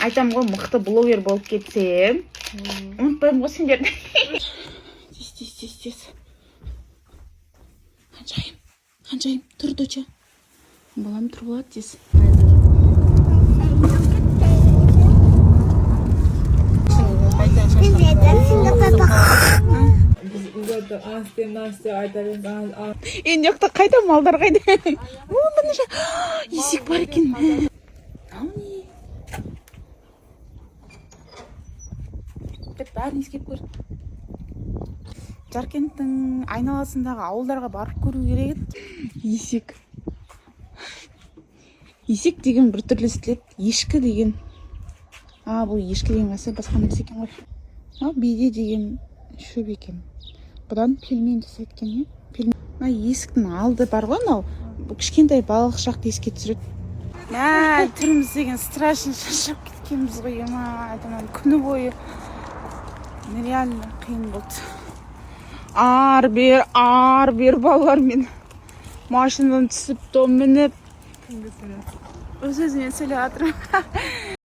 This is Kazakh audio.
айтам ғой, мықты блогер болып кетсем. Ұмытпаймын ғой сендерді. Тез. Ханшайым, тұр доча. Балам тұр болады тез. Енді жақта қайда малдар қайда? Есек бар екен. Бәрін ескеп көр. Жаркенттің айналасындағы ауылдарға барып көру керек еді. Есек деген бір түрлі естіледі. Ешкі деген. Бұл ешкі деген басқа нәрсе екен ғой. Биде деген шөп екен. Бұдан пельмен жасайтын екен. Есіктің алды бар ғой, бұл кішкентай балықшақты еске түсіреді. Түріміз деген страшно шаршап кеткенбіз ғой. Күні бойы нереально қиын болды. Ар бер балалармен машинадан түсіп, мініп. Өз-өзімен сөйлеп жатырмын.